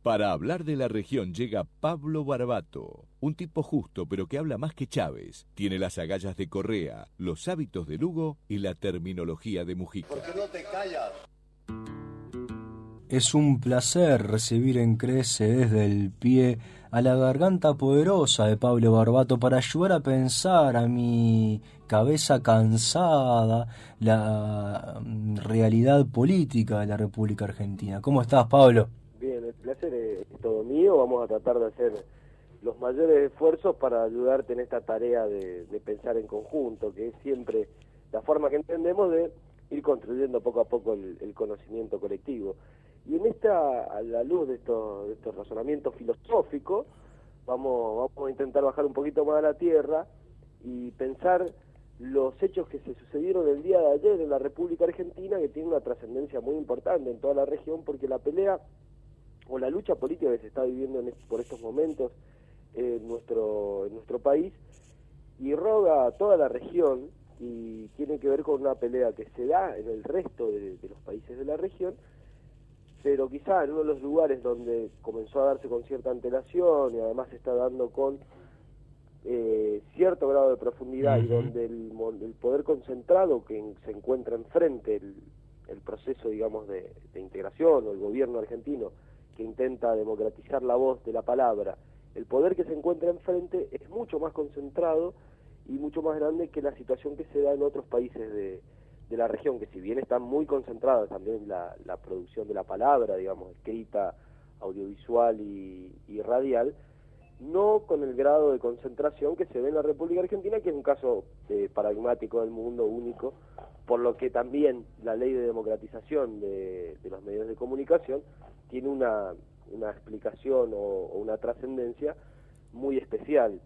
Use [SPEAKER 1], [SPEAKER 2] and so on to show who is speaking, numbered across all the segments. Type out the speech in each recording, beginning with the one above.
[SPEAKER 1] Para hablar de la región llega Pablo Barbato, un tipo justo pero que habla más que Chávez. Tiene las agallas de Correa, los hábitos de Lugo y la terminología de Mujica.
[SPEAKER 2] ¿Por qué no te callas?
[SPEAKER 3] Es un placer recibir en Crece desde el pie a la garganta poderosa de Pablo Barbato para ayudar a pensar a mi cabeza cansada la realidad política de la República Argentina. ¿Cómo estás, Pablo?
[SPEAKER 4] Bien, el placer es todo mío. Vamos a tratar de hacer los mayores esfuerzos para ayudarte en esta tarea de pensar en conjunto, que es siempre la forma que entendemos de ir construyendo poco a poco el conocimiento colectivo. Y en esta, a la luz de estos razonamientos filosóficos, vamos a intentar bajar un poquito más a la tierra y pensar los hechos que se sucedieron el día de ayer en la República Argentina, que tiene una trascendencia muy importante en toda la región, porque la pelea o la lucha política que se está viviendo por estos momentos en nuestro país irroga a toda la región y tiene que ver con una pelea que se da en el resto de los países de la región, pero quizá en uno de los lugares donde comenzó a darse con cierta antelación y además se está dando con cierto grado de profundidad, y donde el poder concentrado que se encuentra enfrente, el proceso, digamos, de integración, o el gobierno argentino que intenta democratizar la voz de la palabra, el poder que se encuentra enfrente es mucho más concentrado y mucho más grande que la situación que se da en otros países de la región, que si bien están muy concentradas también la producción de la palabra, digamos, escrita, audiovisual y radial, no con el grado de concentración que se ve en la República Argentina, que es un caso paradigmático del mundo, único, por lo que también la ley de democratización de los medios de comunicación tiene una explicación o una trascendencia muy especial,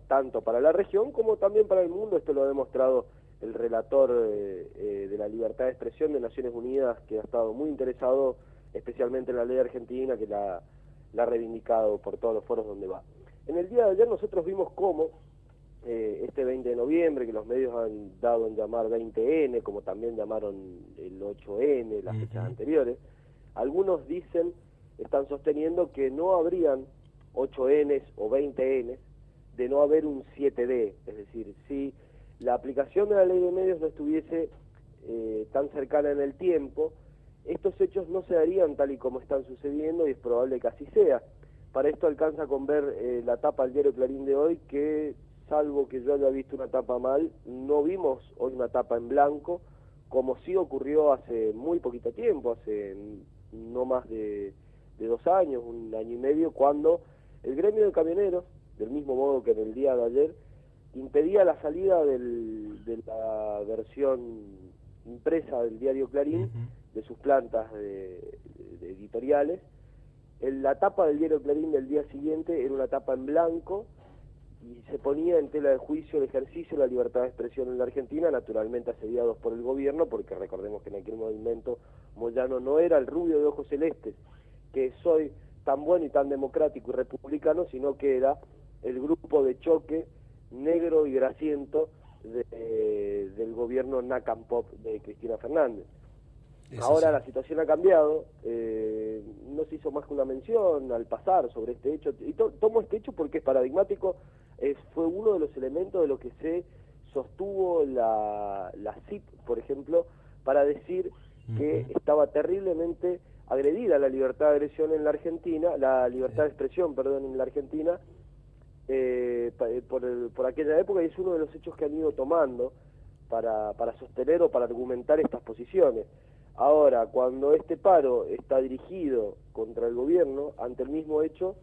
[SPEAKER 4] tanto para la región como también para el mundo. Esto lo ha demostrado el relator de la libertad de expresión de Naciones Unidas, que ha estado muy interesado especialmente en la ley argentina, que la ha reivindicado por todos los foros donde va. En el día de ayer nosotros vimos cómo este 20 de noviembre, que los medios han dado en llamar 20N, como también llamaron el 8N, las fechas anteriores, algunos están sosteniendo que no habrían 8Ns o 20Ns de no haber un 7D, es decir, si la aplicación de la ley de medios no estuviese tan cercana en el tiempo, estos hechos no se darían tal y como están sucediendo, y es probable que así sea. Para esto alcanza con ver la tapa del diario Clarín de hoy, que salvo que yo haya visto una tapa mal, no vimos hoy una tapa en blanco, como sí ocurrió hace muy poquito tiempo, hace no más de 2 años, 1 año y medio, cuando el gremio de camioneros, del mismo modo que en el día de ayer, impedía la salida de la versión impresa del diario Clarín, de sus plantas de editoriales. La tapa del diario Clarín del día siguiente era una tapa en blanco y se ponía en tela de juicio el ejercicio de la libertad de expresión en la Argentina, naturalmente asediados por el gobierno, porque recordemos que en aquel momento Moyano no era el rubio de ojos celestes, que soy tan bueno y tan democrático y republicano, sino que era el grupo de choque negro y grasiento del gobierno Nacampop de Cristina Fernández. Ahora la situación ha cambiado, no se hizo más que una mención al pasar sobre este hecho, y tomo este hecho porque es paradigmático, fue uno de los elementos de lo que se sostuvo la CIP, por ejemplo, para decir que estaba terriblemente agredida la libertad de agresión en la Argentina, la libertad de expresión, perdón, en la Argentina, por aquella época, y es uno de los hechos que han ido tomando para sostener o para argumentar estas posiciones. Ahora, cuando este paro está dirigido contra el gobierno, ante el mismo hecho,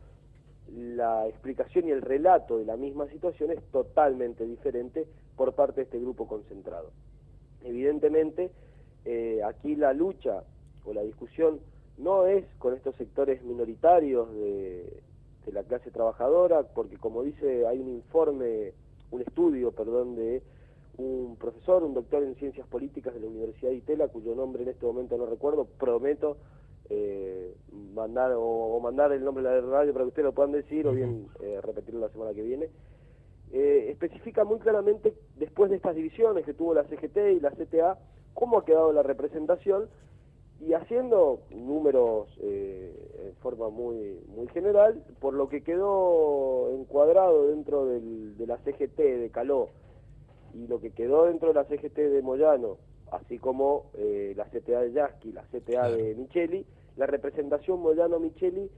[SPEAKER 4] la explicación y el relato de la misma situación es totalmente diferente por parte de este grupo concentrado. Evidentemente, aquí la lucha o la discusión no es con estos sectores minoritarios de la clase trabajadora, porque como dice, hay un estudio de un profesor, un doctor en ciencias políticas de la Universidad de Itela, cuyo nombre en este momento no recuerdo, prometo mandar el nombre de la radio para que ustedes lo puedan decir, o bien repetirlo la semana que viene. Especifica muy claramente, después de estas divisiones que tuvo la CGT y la CTA, cómo ha quedado la representación, Y haciendo números en forma muy general, por lo que quedó encuadrado dentro de la CGT de Caló y lo que quedó dentro de la CGT de Moyano, así como la CTA de Yasky, la CTA de Micheli, la representación Moyano-Micheli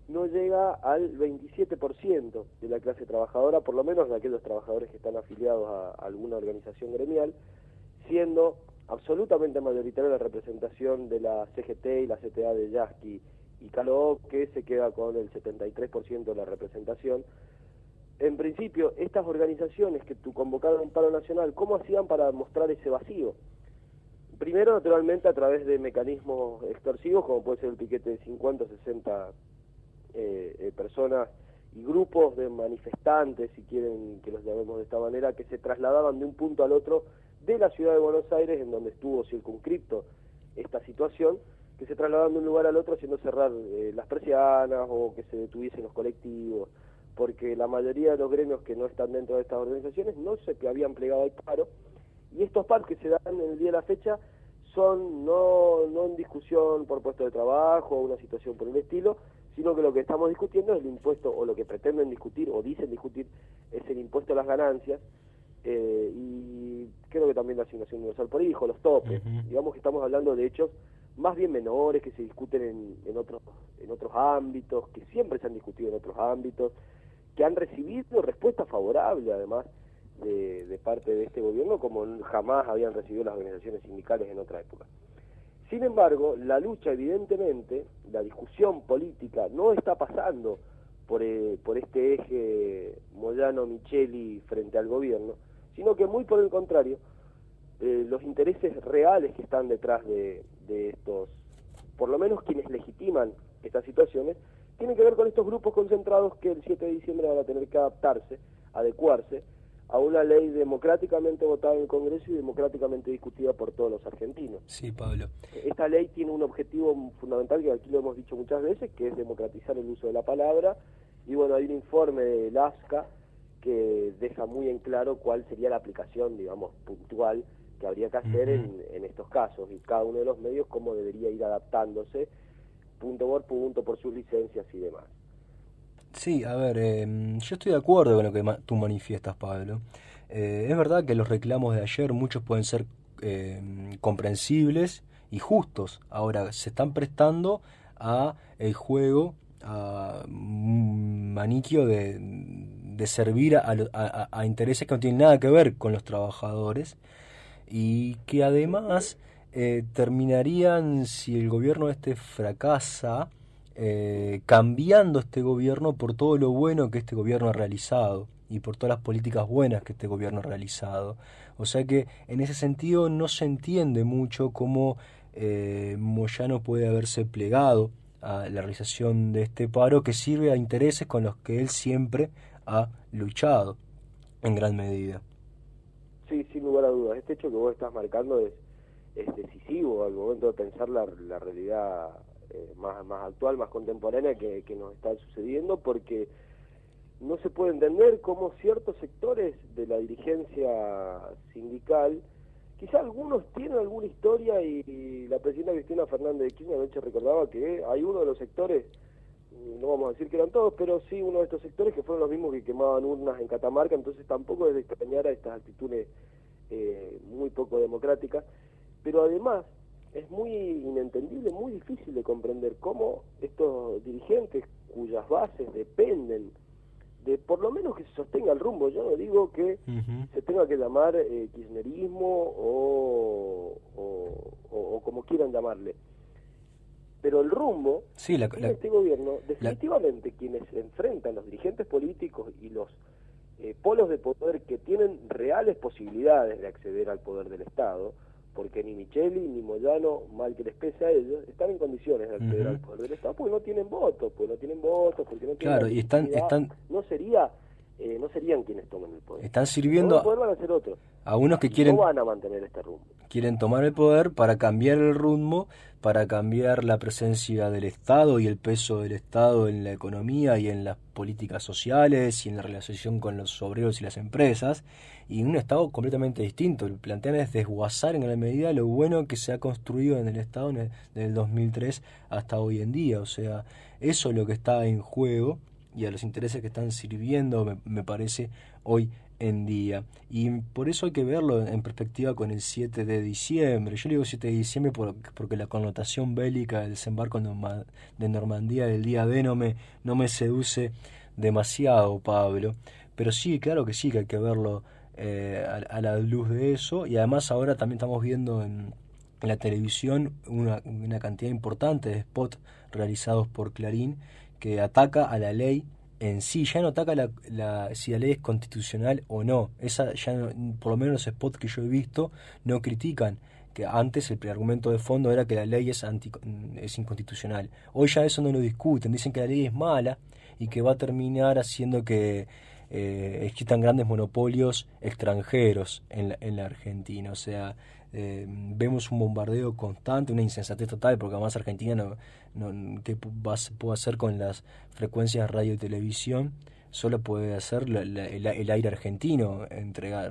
[SPEAKER 4] no llega al 27% de la clase trabajadora, por lo menos de aquellos trabajadores que están afiliados a alguna organización gremial, siendo absolutamente mayoritaria la representación de la CGT y la CTA de Yasky y Caló, que se queda con el 73% de la representación. En principio, estas organizaciones que tú convocaron un paro nacional, ¿cómo hacían para mostrar ese vacío? Primero, naturalmente, a través de mecanismos extorsivos, como puede ser el piquete de 50 o 60 personas y grupos de manifestantes, si quieren que los llamemos de esta manera, que se trasladaban de un punto al otro de la ciudad de Buenos Aires, en donde estuvo circunscripto esta situación, que se trasladaban de un lugar al otro haciendo cerrar las persianas o que se detuviesen los colectivos, porque la mayoría de los gremios que no están dentro de estas organizaciones no se habían plegado al paro, y estos paros que se dan en el día de la fecha son no en discusión por puesto de trabajo o una situación por el estilo, sino que lo que estamos discutiendo es el impuesto, o lo que pretenden discutir o dicen discutir es el impuesto a las ganancias, y creo que también la asignación universal por hijo, los topes. Digamos que estamos hablando de hechos más bien menores que se discuten en otros ámbitos, que siempre se han discutido en otros ámbitos, que han recibido respuesta favorable además de parte de este gobierno, como jamás habían recibido las organizaciones sindicales en otra época. Sin embargo, la lucha, evidentemente, la discusión política no está pasando por este eje Moyano-Micheli frente al gobierno, sino que muy por el contrario, los intereses reales que están detrás de estos, por lo menos quienes legitiman estas situaciones, tienen que ver con estos grupos concentrados que el 7 de diciembre van a tener que adecuarse a una ley democráticamente votada en el Congreso y democráticamente discutida por todos los argentinos.
[SPEAKER 3] Sí, Pablo.
[SPEAKER 4] Esta ley tiene un objetivo fundamental que aquí lo hemos dicho muchas veces, que es democratizar el uso de la palabra, y bueno, hay un informe del ASCA que deja muy en claro cuál sería la aplicación, digamos, puntual que habría que hacer en estos casos, y cada uno de los medios cómo debería ir adaptándose punto por sus licencias y demás.
[SPEAKER 3] Sí, a ver, yo estoy de acuerdo con lo que tú manifiestas, Pablo. Es verdad que los reclamos de ayer, muchos pueden ser comprensibles y justos. Ahora, se están prestando a el juego, a un maniquio de servir a intereses que no tienen nada que ver con los trabajadores y que además terminarían, si el gobierno fracasa, cambiando este gobierno por todo lo bueno que este gobierno ha realizado y por todas las políticas buenas que este gobierno ha realizado. O sea que en ese sentido no se entiende mucho cómo Moyano puede haberse plegado a la realización de este paro que sirve a intereses con los que él siempre ha luchado en gran medida.
[SPEAKER 4] Sí, sin lugar a dudas. Este hecho que vos estás marcando es decisivo al momento de pensar la realidad más actual, más contemporánea que nos está sucediendo, porque no se puede entender cómo ciertos sectores de la dirigencia sindical, quizá algunos tienen alguna historia, y la presidenta Cristina Fernández de Kirchner anoche recordaba que hay uno de los sectores, no vamos a decir que eran todos, pero sí uno de estos sectores que fueron los mismos que quemaban urnas en Catamarca, entonces tampoco es de extrañar a estas actitudes muy poco democráticas, pero además es muy inentendible, muy difícil de comprender cómo estos dirigentes cuyas bases dependen de por lo menos que se sostenga el rumbo. Yo no digo que se tenga que llamar kirchnerismo o como quieran llamarle, pero el rumbo de este gobierno, definitivamente quienes enfrentan, los dirigentes políticos y los polos de poder que tienen reales posibilidades de acceder al poder del Estado, porque ni Micheli ni Moyano, mal que les pese a ellos, están en condiciones de acceder al poder del Estado, porque no tienen votos, porque no tienen
[SPEAKER 3] claro, y están
[SPEAKER 4] no sería no serían quienes tomen el poder.
[SPEAKER 3] Están sirviendo
[SPEAKER 4] El poder van a ser otros.
[SPEAKER 3] a unos que quieren,
[SPEAKER 4] No van a mantener este rumbo.
[SPEAKER 3] quieren tomar el poder para cambiar el rumbo, para cambiar la presencia del Estado y el peso del Estado en la economía y en las políticas sociales y en la relación con los obreros y las empresas, y un Estado completamente distinto. Lo que plantean es desguazar en la medida lo bueno que se ha construido en el Estado desde el 2003 hasta hoy en día. O sea, eso es lo que está en juego y a los intereses que están sirviendo, me parece, hoy en día. Y por eso hay que verlo en perspectiva con el 7 de diciembre. Yo le digo 7 de diciembre porque la connotación bélica del desembarco de Normandía del día D no me seduce demasiado, Pablo. Pero sí, claro que sí, que hay que verlo a la luz de eso. Y además ahora también estamos viendo en la televisión una cantidad importante de spots realizados por Clarín que ataca a la ley en sí, ya no ataca si la ley es constitucional o no. Esa ya no, por lo menos los spots que yo he visto no critican, que antes el argumento de fondo era que la ley es inconstitucional. Hoy ya eso no lo discuten, dicen que la ley es mala y que va a terminar haciendo que existan grandes monopolios extranjeros en la Argentina. O sea, vemos un bombardeo constante, una insensatez total, porque además Argentina ¿qué puede hacer con las frecuencias de radio y televisión? Solo puede hacer el aire argentino,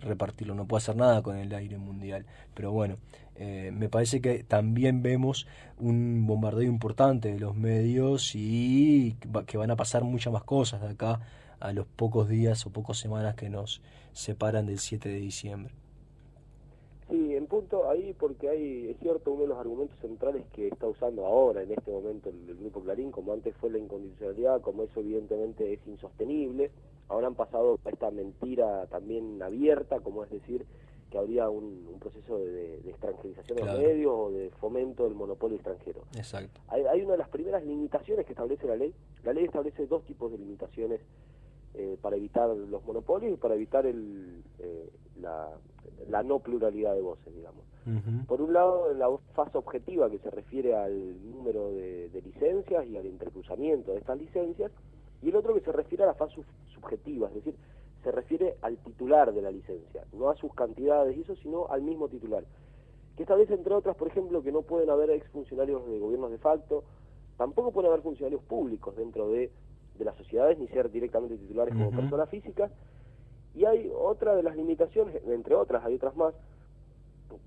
[SPEAKER 3] repartirlo, no puede hacer nada con el aire mundial. Pero bueno, me parece que también vemos un bombardeo importante de los medios y que van a pasar muchas más cosas de acá a los pocos días o pocas semanas que nos separan del 7 de diciembre.
[SPEAKER 4] Sí, en punto ahí, porque es cierto, uno de los argumentos centrales que está usando ahora, en este momento, el Grupo Clarín, como antes fue la incondicionalidad, como eso evidentemente es insostenible, ahora han pasado a esta mentira también abierta, como es decir, que habría un proceso de extranjerización de los medios o de fomento del monopolio extranjero.
[SPEAKER 3] Exacto.
[SPEAKER 4] Hay una de las primeras limitaciones que establece la ley. La ley establece dos tipos de limitaciones para evitar los monopolios y para evitar la no pluralidad de voces, digamos.
[SPEAKER 3] Uh-huh.
[SPEAKER 4] Por un lado, la fase objetiva, que se refiere al número de licencias y al intercruzamiento de estas licencias, y el otro que se refiere a la fase subjetiva, es decir, se refiere al titular de la licencia, no a sus cantidades y eso, sino al mismo titular, que establece, entre otras, por ejemplo, que no pueden haber exfuncionarios de gobiernos de facto, tampoco pueden haber funcionarios públicos dentro de las sociedades, ni ser directamente titulares como personas físicas. Y hay otra de las limitaciones, entre otras, hay otras más,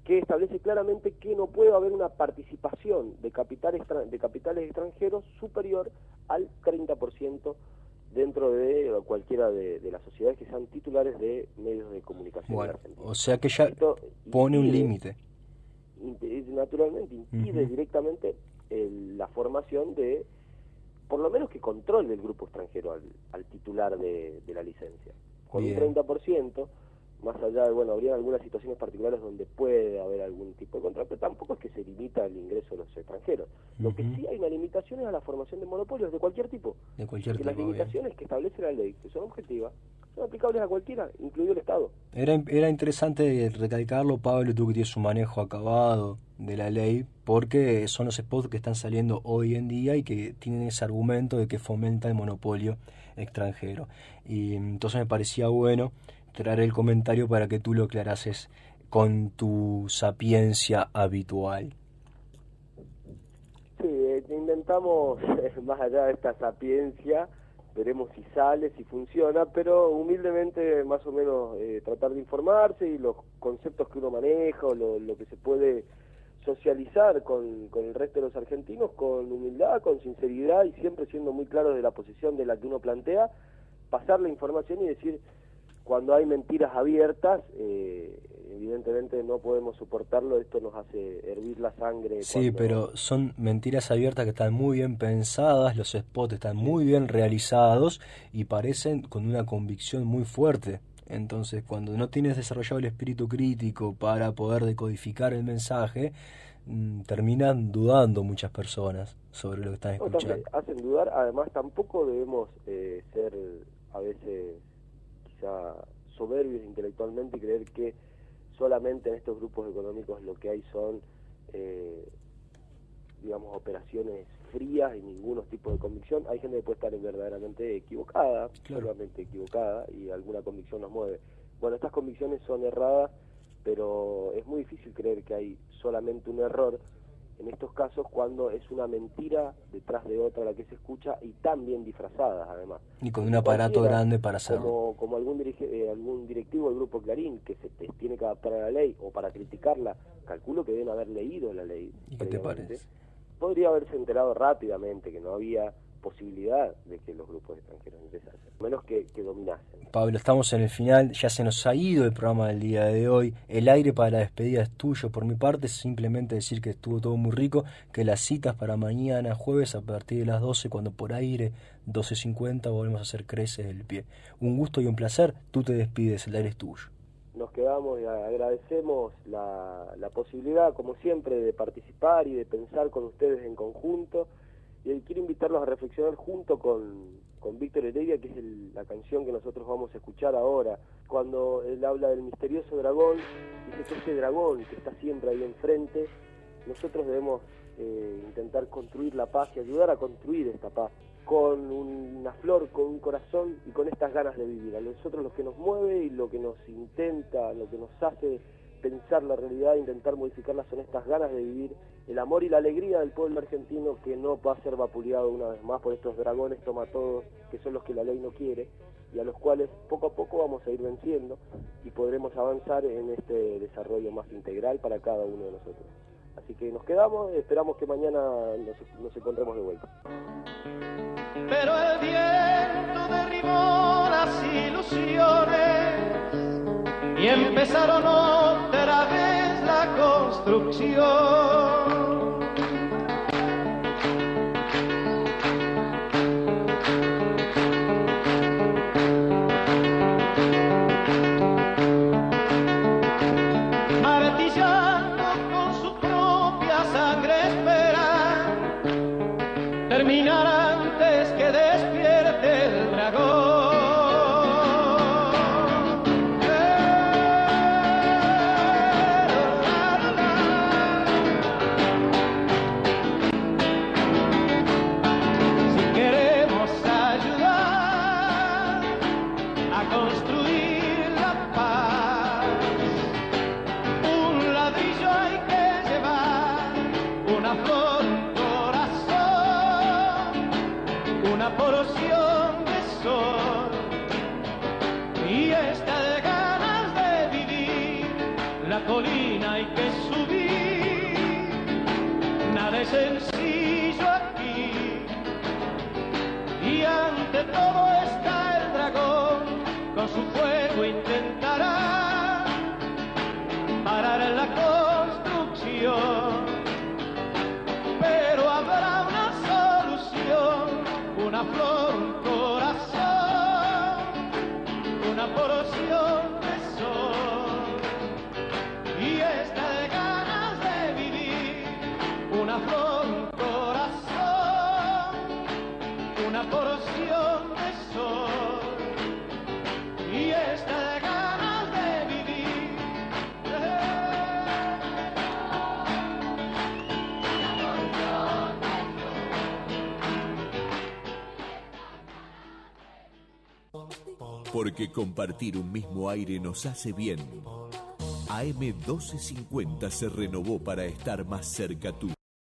[SPEAKER 4] que establece claramente que no puede haber una participación de capitales extranjeros superior al 30% dentro de cualquiera de las sociedades que sean titulares de medios de comunicación.
[SPEAKER 3] Bueno, o sea que ya pone un límite.
[SPEAKER 4] Naturalmente impide directamente la formación de, por lo menos que controle el grupo extranjero al titular de la licencia. Con un 30%, más allá de, bueno, habría algunas situaciones particulares donde puede haber algún tipo de control, pero tampoco es que se limita el ingreso de los extranjeros. Lo que sí hay una limitación es a la formación de monopolios de cualquier tipo.
[SPEAKER 3] De cualquier tipo,
[SPEAKER 4] las limitaciones que establece la ley, que son objetivas, son aplicables a cualquiera, incluido el Estado.
[SPEAKER 3] Era interesante recalcarlo, Pablo, tú que tienes un manejo acabado de la ley, porque son los spots que están saliendo hoy en día y que tienen ese argumento de que fomenta el monopolio extranjero. Y entonces me parecía bueno traer el comentario para que tú lo aclarases con tu sapiencia habitual.
[SPEAKER 4] Sí, intentamos, más allá de esta sapiencia, veremos si sale, si funciona, pero humildemente más o menos tratar de informarse y los conceptos que uno maneja o lo que se puede socializar con el resto de los argentinos con humildad, con sinceridad y siempre siendo muy claro de la posición de la que uno plantea, pasar la información y decir, cuando hay mentiras abiertas, evidentemente no podemos soportarlo, esto nos hace hervir la sangre.
[SPEAKER 3] Sí, pero son mentiras abiertas que están muy bien pensadas, los spots están muy bien realizados y parecen con una convicción muy fuerte. Entonces, cuando no tienes desarrollado el espíritu crítico para poder decodificar el mensaje, terminan dudando muchas personas sobre lo que están escuchando.
[SPEAKER 4] Hacen dudar, además tampoco debemos ser a veces quizá soberbios intelectualmente y creer que solamente en estos grupos económicos lo que hay son, digamos, operaciones frías y ningún tipo de convicción. Hay gente que puede estar verdaderamente equivocada, solamente equivocada, y alguna convicción nos mueve. Bueno, estas convicciones son erradas, pero es muy difícil creer que hay solamente un error en estos casos cuando es una mentira detrás de otra la que se escucha, y tan bien disfrazadas además.
[SPEAKER 3] Y con un aparato grande para hacerlo.
[SPEAKER 4] Como algún directivo del Grupo Clarín que se tiene que adaptar a la ley o para criticarla, calculo que deben haber leído la ley.
[SPEAKER 3] ¿Y qué te parece?
[SPEAKER 4] Podría haberse enterado rápidamente que no había posibilidad de que los grupos extranjeros ingresasen, menos que dominasen.
[SPEAKER 3] Pablo, estamos en el final, ya se nos ha ido el programa del día de hoy, el aire para la despedida es tuyo. Por mi parte, simplemente decir que estuvo todo muy rico, que las citas para mañana jueves a partir de las 12, cuando por aire 12:50 volvemos a hacer Crece del Pie. Un gusto y un placer, tú te despides, el aire es tuyo.
[SPEAKER 4] Nos quedamos y agradecemos la posibilidad, como siempre, de participar y de pensar con ustedes en conjunto. Y quiero invitarlos a reflexionar junto con Víctor Heredia, que es la canción que nosotros vamos a escuchar ahora. Cuando él habla del misterioso dragón, dice que este dragón que está siempre ahí enfrente, nosotros debemos intentar construir la paz y ayudar a construir esta paz con una flor, con un corazón y con estas ganas de vivir. A nosotros lo que nos mueve y lo que nos intenta, lo que nos hace pensar la realidad, intentar modificarla, son estas ganas de vivir, el amor y la alegría del pueblo argentino, que no va a ser vapuleado una vez más por estos dragones tomatodos que son los que la ley no quiere, y a los cuales poco a poco vamos a ir venciendo y podremos avanzar en este desarrollo más integral para cada uno de nosotros. Así que nos quedamos, esperamos que mañana nos encontremos de vuelta.
[SPEAKER 2] Pero el viento derribó las ilusiones y empezaron otra vez la construcción. Martillando con su propia sangre esperan terminar antes que despierte el dragón. Porción de sol y esta de ganas de vivir, la colina hay que subir, nada es sencillo aquí, y ante todo está el dragón, con su fuego intentará parar la construcción, pero habrá una solución. Una flor, un corazón, una porción de sol, y esta de ganas de vivir, una flor, un corazón, una porción de sol, y esta de ganas de vivir.
[SPEAKER 1] Porque compartir un mismo aire nos hace bien. AM 1250 se renovó para estar más cerca tuyo.